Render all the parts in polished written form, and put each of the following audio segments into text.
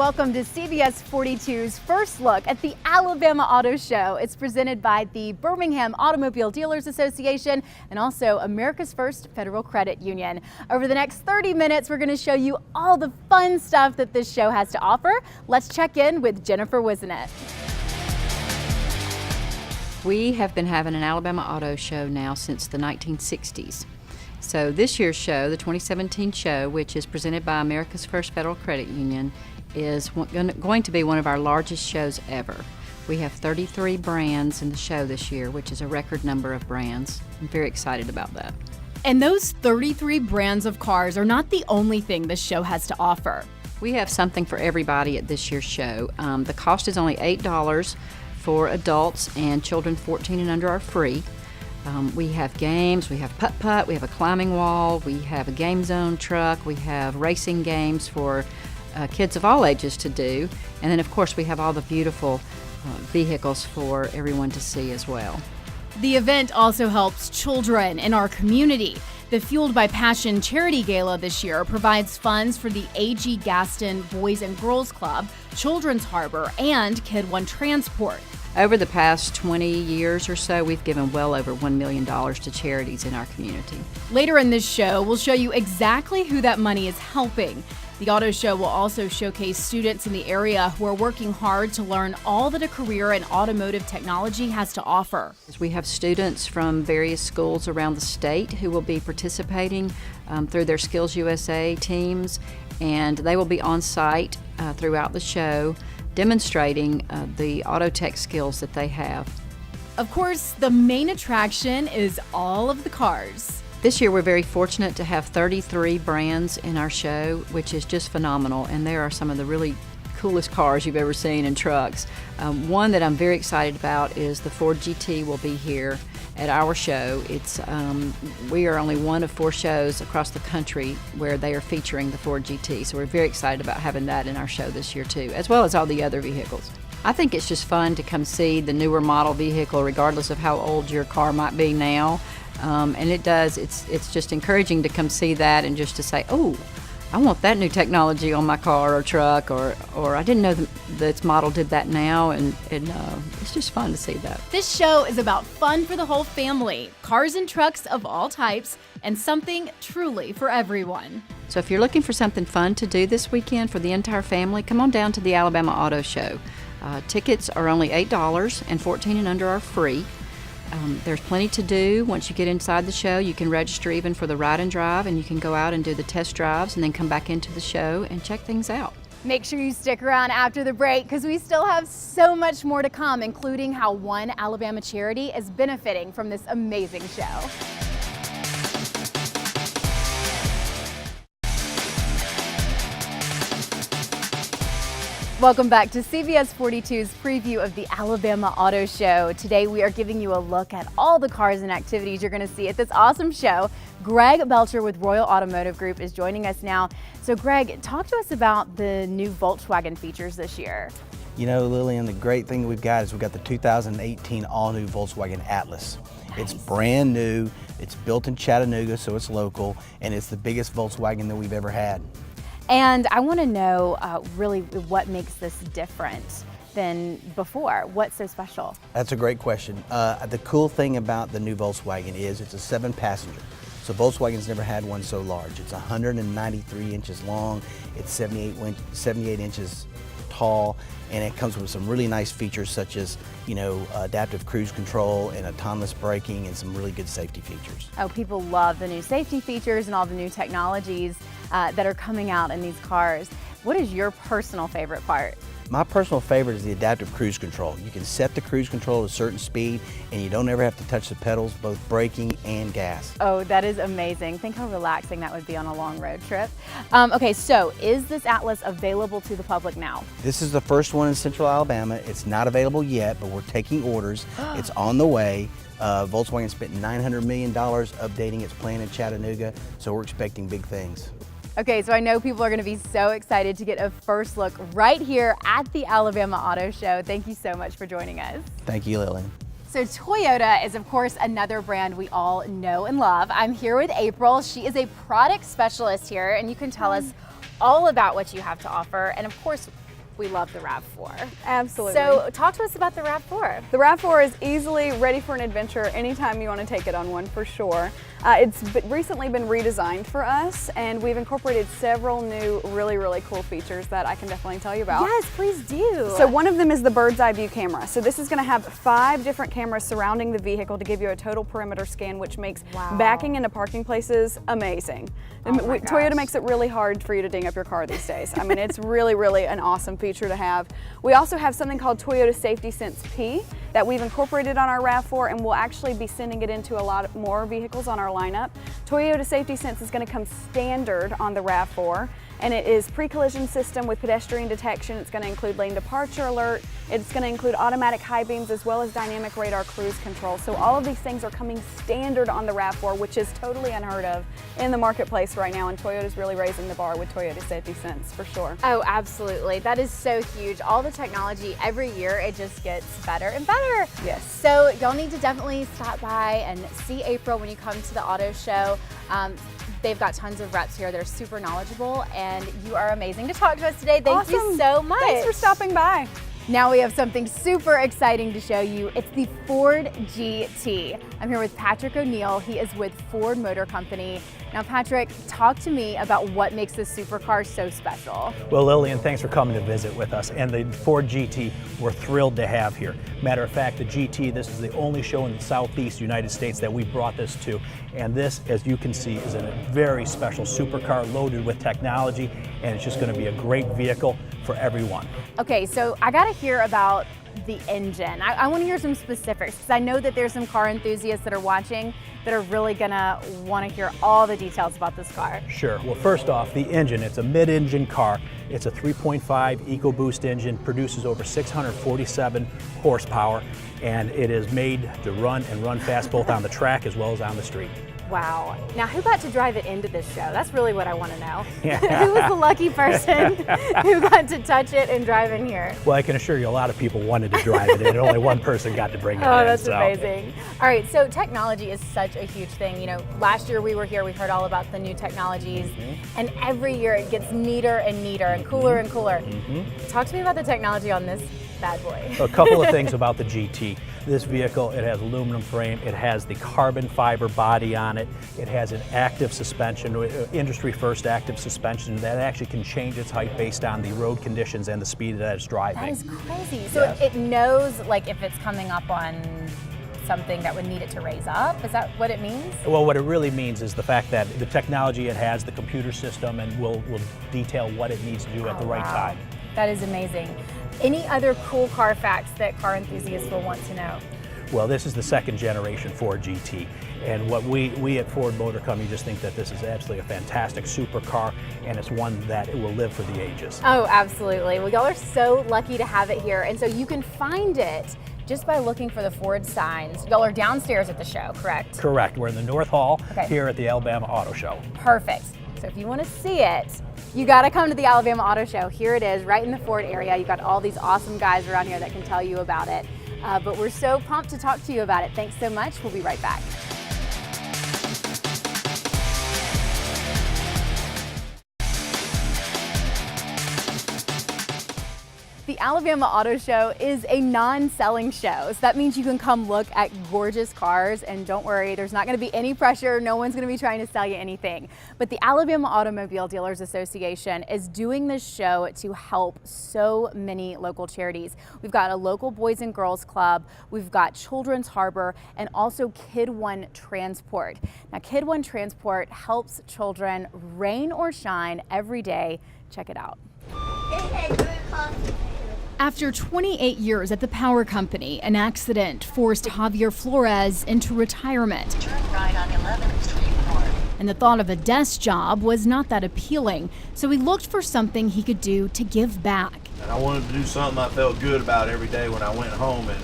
Welcome to CBS 42's first look at the Alabama Auto Show. It's presented by the Birmingham Automobile Dealers Association and also America's First Federal Credit Union. Over the next 30 minutes, we're going to show you all the fun stuff that this show has to offer. Let's check in with Jennifer Wisenet. We have been having an Alabama Auto Show now since the 1960s. So this year's show, the 2017 show, which is presented by America's First Federal Credit Union, is going to be one of our largest shows ever. We have 33 brands in the show this year, which is a record number of brands. I'm very excited about that. And those 33 brands of cars are not the only thing this show has to offer. We have something for everybody at this year's show. The cost is only $8 for adults, and children 14 and under are free. We have games, we have putt-putt, we have a climbing wall, we have a game zone truck, we have racing games for kids of all ages to do, and then of course we have all the beautiful vehicles for everyone to see as well. The event also helps children in our community. The Fueled by Passion Charity Gala this year provides funds for the A.G. Gaston Boys and Girls Club, Children's Harbor, and Kid One Transport. Over the past 20 years or so, we've given well over $1 million to charities in our community. Later in this show, we'll show you exactly who that money is helping. The auto show will also showcase students in the area who are working hard to learn all that a career in automotive technology has to offer. We have students from various schools around the state who will be participating through their Skills USA teams, and they will be on site throughout the show demonstrating the auto tech skills that they have. Of course, the main attraction is all of the cars. This year we're very fortunate to have 33 brands in our show, which is just phenomenal, and there are some of the really coolest cars you've ever seen in trucks. One that I'm very excited about is the Ford GT will be here at our show. We are only one of 4 shows across the country where they are featuring the Ford GT, so we're very excited about having that in our show this year too, as well as all the other vehicles. I think it's just fun to come see the newer model vehicle regardless of how old your car might be now. And it's just encouraging to come see that and just to say, oh, I want that new technology on my car or truck, or I didn't know that its model did that now, and it's just fun to see that. This show is about fun for the whole family, cars and trucks of all types, and something truly for everyone. So if you're looking for something fun to do this weekend for the entire family, come on down to the Alabama Auto Show. Tickets are only $8 and 14 and under are free. There's plenty to do. Once you get inside the show, you can register even for the ride and drive, and you can go out and do the test drives and then come back into the show and check things out. Make sure you stick around after the break because we still have so much more to come, including how one Alabama charity is benefiting from this amazing show. Welcome back to CBS 42's preview of the Alabama Auto Show. Today we are giving you a look at all the cars and activities you're going to see at this awesome show. Greg Belcher with Royal Automotive Group is joining us now. So Greg, talk to us about the new Volkswagen features this year. You know, Lillian, the great thing we've got is we've got the 2018 all-new Volkswagen Atlas. Nice. It's brand new, it's built in Chattanooga, so it's local, and it's the biggest Volkswagen that we've ever had. And I want to know really what makes this different than before. What's so special? That's a great question. The cool thing about the new Volkswagen is it's a 7-passenger. So Volkswagen's never had one so large. It's 193 inches long, it's 78 inches tall, and it comes with some really nice features such as, you know, adaptive cruise control and autonomous braking and some really good safety features. Oh, people love the new safety features and all the new technologies that are coming out in these cars. What is your personal favorite part? My personal favorite is the adaptive cruise control. You can set the cruise control at a certain speed and you don't ever have to touch the pedals, both braking and gas. Oh, that is amazing. Think how relaxing that would be on a long road trip. Okay, so is this Atlas available to the public now? This is the first one in Central Alabama. It's not available yet, but we're taking orders. It's on the way. Volkswagen spent $900 million updating its plant in Chattanooga, so we're expecting big things. Okay, so I know people are going to be so excited to get a first look right here at the Alabama Auto Show. Thank you so much for joining us. Thank you, Lillian. So Toyota is, of course, another brand we all know and love. I'm here with April. She is a product specialist here, and you can tell us all about what you have to offer. And of course, we love the RAV4. Absolutely. So talk to us about the RAV4. The RAV4 is easily ready for an adventure anytime you want to take it on one, for sure. It's recently been redesigned for us, and we've incorporated several new really cool features that I can definitely tell you about. Yes, please do. So one of them is the bird's eye view camera. So this is going to have 5 different cameras surrounding the vehicle to give you a total perimeter scan, which makes backing into parking places amazing. Toyota makes it really hard for you to ding up your car these days. I mean, it's really an awesome feature to have. We also have something called Toyota Safety Sense P that we've incorporated on our RAV4, and we'll actually be sending it into a lot more vehicles on our lineup. Toyota Safety Sense is going to come standard on the RAV4, and it is pre-collision system with pedestrian detection. It's going to include lane departure alert. It's going to include automatic high beams as well as dynamic radar cruise control. So all of these things are coming standard on the RAV4, which is totally unheard of in the marketplace right now, and Toyota's really raising the bar with Toyota Safety Sense, for sure. Oh, absolutely. That is so huge. All the technology, every year, it just gets better and better. Yes. So y'all need to definitely stop by and see April when you come to the auto show. They've got tons of reps here that are super knowledgeable, and you are amazing to talk to us today. Thank you so much. Thanks for stopping by. Now we have something super exciting to show you. It's the Ford GT. I'm here with Patrick O'Neill. He is with Ford Motor Company. Now, Patrick, talk to me about what makes this supercar so special. Well, Lillian, thanks for coming to visit with us. And the Ford GT, we're thrilled to have here. Matter of fact, the GT, this is the only show in the Southeast United States that we brought this to. And this, as you can see, is a very special supercar loaded with technology, and it's just going to be a great vehicle for everyone. Okay, so I got to hear about the engine. I want to hear some specifics, because I know that there's some car enthusiasts that are watching that are really gonna want to hear all the details about this car. Sure. Well, first off, the engine. It's a mid-engine car. It's a 3.5 EcoBoost engine, produces over 647 horsepower, and it is made to run and run fast both on the track as well as on the street. Wow. Now, who got to drive it into this show? That's really what I want to know. Who was the lucky person who got to touch it and drive in here? Well, I can assure you a lot of people wanted to drive it, and only one person got to bring it in. Oh, that's amazing. All right, so technology is such a huge thing. You know, last year we were here, we heard all about the new technologies, and every year it gets neater and neater and cooler and cooler. Talk to me about the technology on this bad boy. A couple of things about the GT. This vehicle, it has aluminum frame, it has the carbon fiber body on it, it has an active suspension, industry first active suspension that actually can change its height based on the road conditions and the speed that it's driving. That is crazy. So Yes. it knows, like, if it's coming up on something that would need it to raise up? Is that what it means? Well, what it really means is the fact that the technology it has, the computer system, and will detail what it needs to do at the right time. That is amazing. Any other cool car facts that car enthusiasts will want to know? Well, this is the second generation Ford GT, and what we at Ford Motor Company just think that this is absolutely a fantastic supercar, and it's one that it will live for the ages. Oh, absolutely. Well, y'all are so lucky to have it here, and so you can find it just by looking for the Ford signs. Y'all are downstairs at the show, correct? Correct. We're in the North Hall Okay. here at the Alabama Auto Show. Perfect. So if you want to see it, you got to come to the Alabama Auto Show. Here it is, right in the Ford area. You've got all these awesome guys around here that can tell you about it. But we're so pumped to talk to you about it. Thanks so much. We'll be right back. The Alabama Auto Show is a non-selling show, so that means you can come look at gorgeous cars, and don't worry, there's not going to be any pressure. No one's going to be trying to sell you anything. But the Alabama Automobile Dealers Association is doing this show to help so many local charities. We've got a local Boys and Girls Club, we've got Children's Harbor, and also Kid One Transport. Now, Kid One Transport helps children rain or shine every day. Check it out. After 28 years at the power company, an accident forced Javier Flores into retirement. Turn right on 11th Street North. And the thought of a desk job was not that appealing, so he looked for something he could do to give back. And I wanted to do something I felt good about every day when I went home, and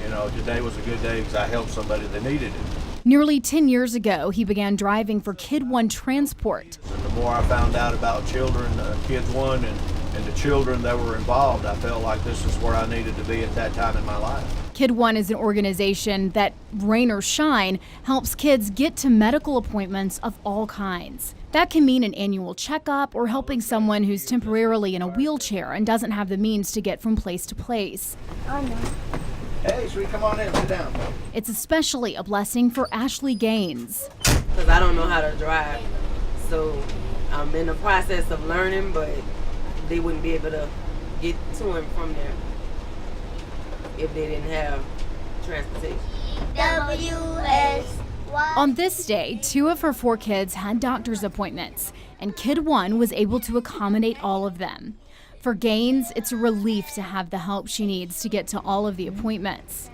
you know, today was a good day because I helped somebody that needed it. Nearly 10 years ago, he began driving for Kid One Transport. And the more I found out about children, Kids One, and the children that were involved, I felt like this is where I needed to be at that time in my life. Kid One is an organization that, rain or shine, helps kids get to medical appointments of all kinds. That can mean an annual checkup or helping someone who's temporarily in a wheelchair and doesn't have the means to get from place to place. Hey, sweetie, come on in, sit down. It's especially a blessing for Ashley Gaines. Because I don't know how to drive, so I'm in the process of learning, but they wouldn't be able to get to and from there if they didn't have transportation. On this day, 2 of her 4 kids had doctor's appointments, and Kid One was able to accommodate all of them. For Gaines, it's a relief to have the help she needs to get to all of the appointments.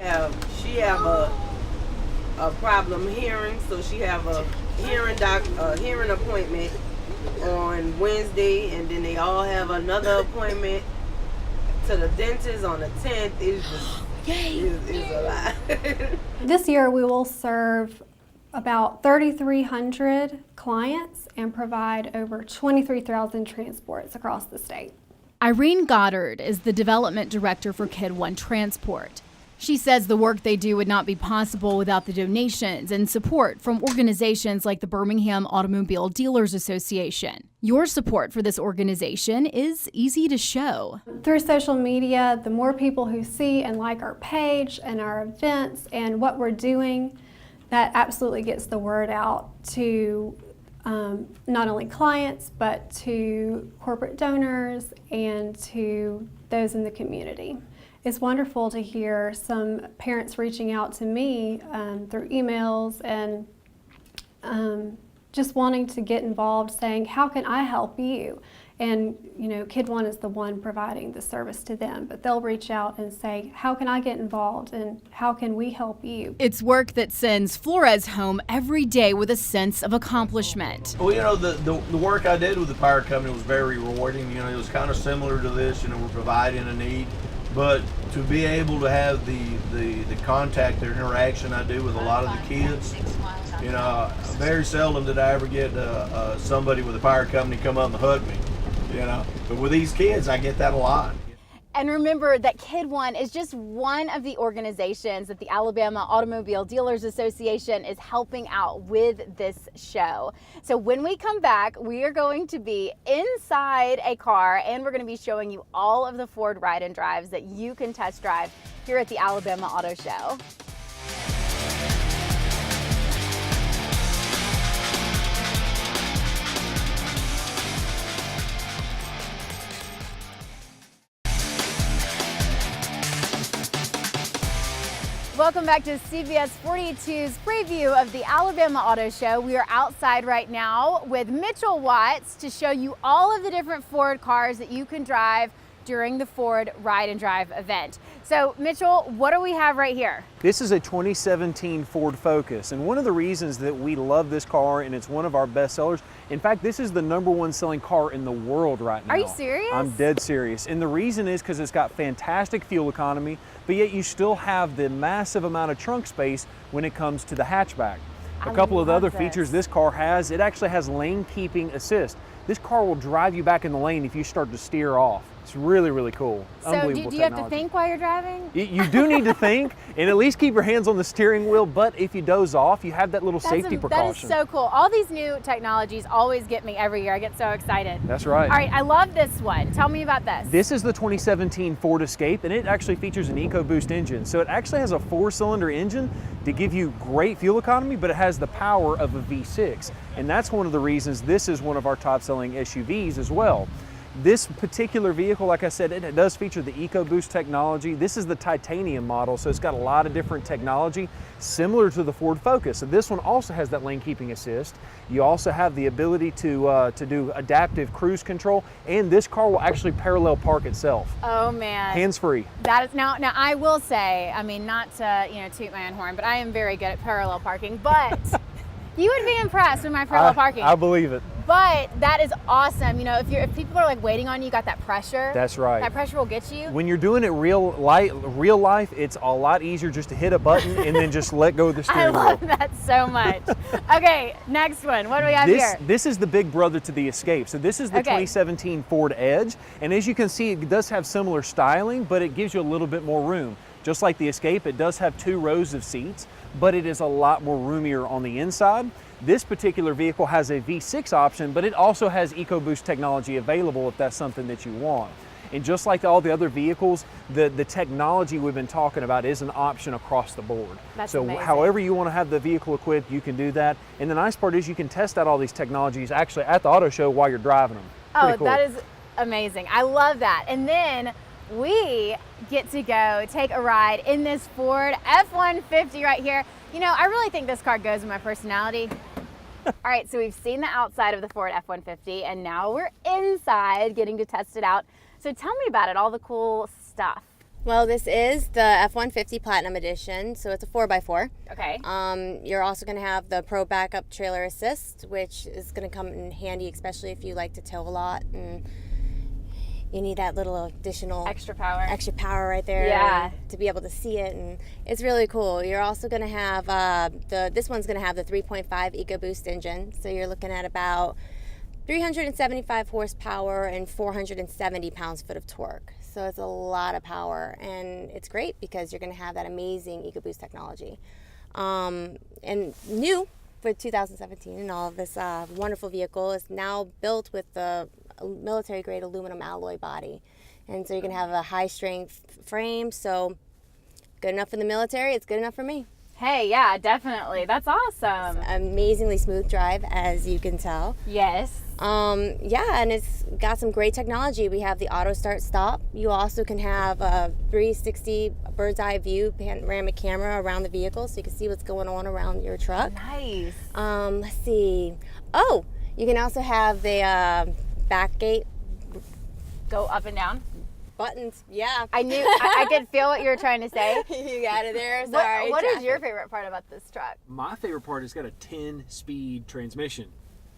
She have a problem hearing, so she have a hearing appointment on Wednesday, and then they all have another appointment to the dentist on the 10th. It's a lot. This year we will serve about 3,300 clients and provide over 23,000 transports across the state. Irene Goddard is the development director for Kid One Transport. She says the work they do would not be possible without the donations and support from organizations like the Birmingham Automobile Dealers Association. Your support for this organization is easy to show. Through social media, the more people who see and like our page and our events and what we're doing, that absolutely gets the word out to not only clients, but to corporate donors and to those in the community. It's wonderful to hear some parents reaching out to me through emails and just wanting to get involved, saying, how can I help you? And you know, Kid One is the one providing the service to them, but they'll reach out and say, how can I get involved and how can we help you? It's work that sends Flores home every day with a sense of accomplishment. Well, you know, the work I did with the power company was very rewarding. You know, it was kind of similar to this. You know, we're providing a need. But to be able to have the contact or interaction I do with a lot of the kids, you know, very seldom did I ever get somebody with a power company come up and hug me, you know. But with these kids, I get that a lot. And remember that Kid One is just one of the organizations that the Alabama Automobile Dealers Association is helping out with this show. So when we come back, we are going to be inside a car and we're going to be showing you all of the Ford ride and drives that you can test drive here at the Alabama Auto Show. Welcome back to CBS 42's preview of the Alabama Auto Show. We are outside right now with Mitchell Watts to show you all of the different Ford cars that you can drive during the Ford Ride and Drive event. So Mitchell, what do we have right here? This is a 2017 Ford Focus, and one of the reasons that we love this car, and it's one of our best sellers, in fact, this is the #1 selling car in the world right now. Are you serious? I'm dead serious. And the reason is because it's got fantastic fuel economy, but yet you still have the massive amount of trunk space when it comes to the hatchback. A couple of the other features this car has, it actually has lane keeping assist. This car will drive you back in the lane if you start to steer off. It's really, really cool. So do you have to think while you're driving? You do need to think and at least keep your hands on the steering wheel, but if you doze off, you have that little safety precaution. That is so cool. All these new technologies always get me every year. I get so excited. That's right. All right, I love this one. Tell me about this. This is the 2017 Ford Escape, and it actually features an EcoBoost engine. So it actually has a 4-cylinder engine to give you great fuel economy, but it has the power of a V6. And that's one of the reasons this is one of our top-selling SUVs as well. This particular vehicle, like I said, it does feature the EcoBoost technology. This is the titanium model, so it's got a lot of different technology similar to the Ford Focus. So this one also has that lane keeping assist. You also have the ability to do adaptive cruise control, and this car will actually parallel park itself. Oh man. Hands-free. That is now I will say, I mean, not to toot my own horn, but I am very good at parallel parking, but you would be impressed with my parallel parking. I believe it. But that is awesome. You know, if people are like waiting on you, got that pressure. That's right. That pressure will get you. When you're doing it real life, it's a lot easier just to hit a button and then just let go of the steering wheel. I love that so much. Okay, next one. What do we have here? This is the big brother to the Escape. So this is the 2017 Ford Edge. And as you can see, it does have similar styling, but it gives you a little bit more room. Just like the Escape, it does have 2 rows of seats, but it is a lot more roomier on the inside. This particular vehicle has a V6 option, but it also has EcoBoost technology available if that's something that you want. And just like all the other vehicles, the technology we've been talking about is an option across the board. That's so amazing. however you want to have the vehicle equipped, you can do that. And the nice part is you can test out all these technologies actually at the auto show while you're driving them. Pretty cool. That is amazing. I love that. And then we get to go take a ride in this Ford F-150 right here. You know, I really think this car goes with my personality. All right, so we've seen the outside of the Ford F-150 and now we're inside getting to test it out. So tell me about it, all the cool stuff. Well, this is the F-150 Platinum Edition, so it's a 4x4. Okay. You're also going to have the Pro Backup Trailer Assist, which is going to come in handy, especially if you like to tow a lot and you need that little additional extra power right there. Yeah. To be able to see it, and it's really cool. You're also going to have this one's going to have the 3.5 EcoBoost engine, so you're looking at about 375 horsepower and 470 pounds-foot of torque. So it's a lot of power, and it's great because you're going to have that amazing EcoBoost technology. And new for 2017, and all of this wonderful vehicle is now built with the military-grade aluminum alloy body. And so you're going to have a high-strength frame, so good enough for the military, it's good enough for me. Hey, yeah, definitely. That's awesome. Amazingly smooth drive, as you can tell. Yes. Yeah, and it's got some great technology. We have the auto start stop. You also can have a 360 bird's eye view panoramic camera around the vehicle so you can see what's going on around your truck. Nice. Let's see. Oh, you can also have the back gate. Go up and down. Buttons, yeah. I knew, I could feel what you were trying to say. You got it there, sorry. What is your favorite part about this truck? My favorite part is it's got a 10-speed transmission.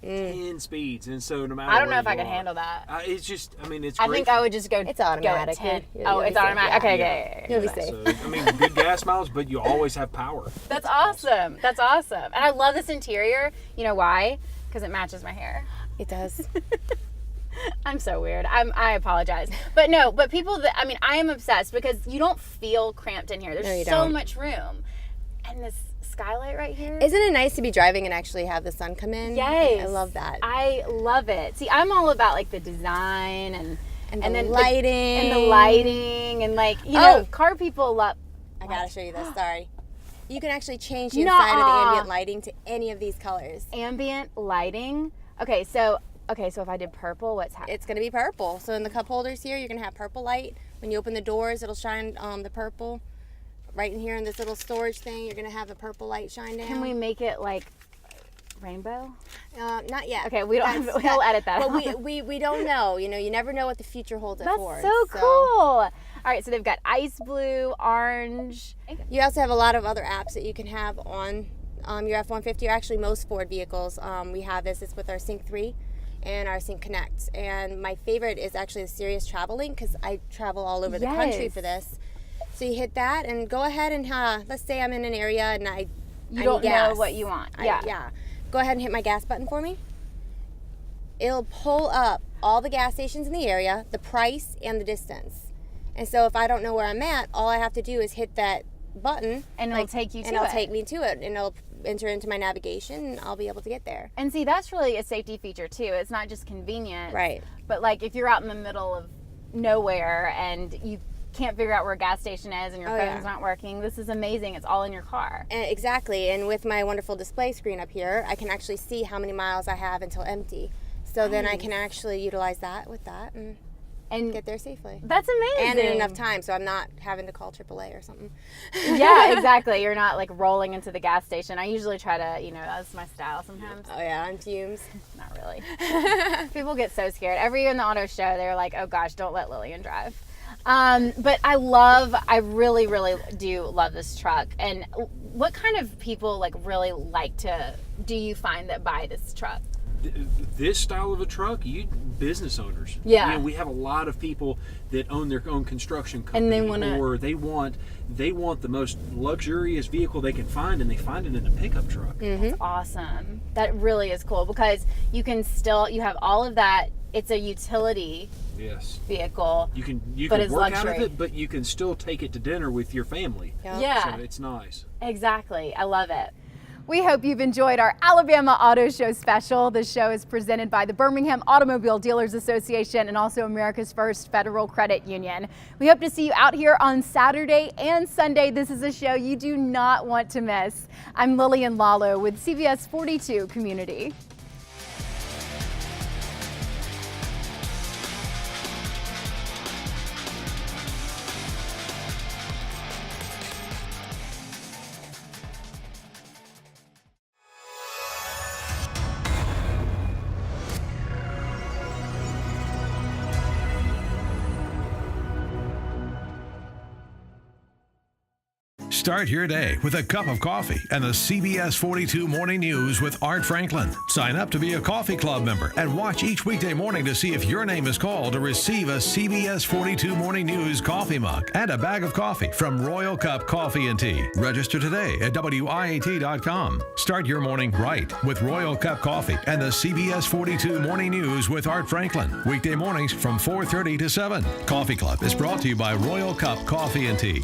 10 speeds, and so no matter I don't know if where I you could are, handle that. It's just, I mean, it's I great. think I would just go. It's automatic. Go at 10. You'll It's be safe, automatic. yeah. Okay, okay. You'll be safe. So, I mean, good gas miles, but you always have power. That's awesome. That's awesome. And I love this interior. You know why? Because it matches my hair. It does. I'm so weird. I apologize. But no, but people that, I mean, I am obsessed because you don't feel cramped in here. No, There's you so don't. much room. And this skylight right here. Isn't it nice to be driving and actually have the sun come in? Yes. I love that. I love it. See, I'm all about like the design and the then lighting. and the lighting and like, you know, car people love. I gotta show you this, sorry. You can actually change the inside of the ambient lighting to any of these colors. Ambient lighting. Okay, so if I did purple, what's happening? It's gonna be purple. So in the cup holders here, you're gonna have purple light. When you open the doors, it'll shine the purple. Right in here in this little storage thing, you're gonna have the purple light shine down. Can we make it like rainbow? Not yet. Okay, we'll edit that. But we don't know. You know, you never know what the future holds at Ford. That's so cool. All right, so they've got ice blue, orange. You also have a lot of other apps that you can have on your F-150, or actually most Ford vehicles. We have this. It's with our Sync 3 and our Sync Connect. And my favorite is actually the Sirius Travel Link because I travel all over the country for this. So you hit that and go ahead and let's say I'm in an area and I don't need gas. know what you want. Yeah. Go ahead and hit my gas button for me. It'll pull up all the gas stations in the area, the price, and the distance. And so if I don't know where I'm at, all I have to do is hit that button. And it'll take you to it. And it'll take me to it. And it'll enter into my navigation and I'll be able to get there. And see, that's really a safety feature too. It's not just convenient. Right. But like if you're out in the middle of nowhere and you can't figure out where a gas station is and your phone's not working, this is amazing. It's all in your car. Exactly. And with my wonderful display screen up here, I can actually see how many miles I have until empty. So then I can actually utilize that with that and get there safely. That's amazing. And in enough time, so I'm not having to call AAA or something. Yeah, exactly. You're not like rolling into the gas station. I usually try to, that's my style sometimes. Oh yeah, on fumes. Not really. People get so scared. Every year in the auto show, they're like, oh gosh, don't let Lillian drive. But I really, really do love this truck. And what kind of people do you find that buy this truck? this style of a truck, business owners. Yeah. You know, we have a lot of people that own their own construction company, And they wanna- or they want the most luxurious vehicle they can find, and they find it in a pickup truck. That's awesome. That really is cool because you have all of that. It's a utility Yes. vehicle. You can But can it's work out luxury. of it, but you can still take it to dinner with your family. Yeah. So it's nice. Exactly. I love it. We hope you've enjoyed our Alabama Auto Show special. The show is presented by the Birmingham Automobile Dealers Association and also America's First Federal Credit Union. We hope to see you out here on Saturday and Sunday. This is a show you do not want to miss. I'm Lillian Lalo with CBS 42 Community. Start your day with a cup of coffee and the CBS 42 Morning News with Art Franklin. Sign up to be a coffee club member and watch each weekday morning to see if your name is called to receive a CBS 42 Morning News coffee mug and a bag of coffee from Royal Cup Coffee and Tea. Register today at WIAT.com. Start your morning right with Royal Cup Coffee and the CBS 42 Morning News with Art Franklin. Weekday mornings from 4:30 to 7. Coffee Club is brought to you by Royal Cup Coffee and Tea.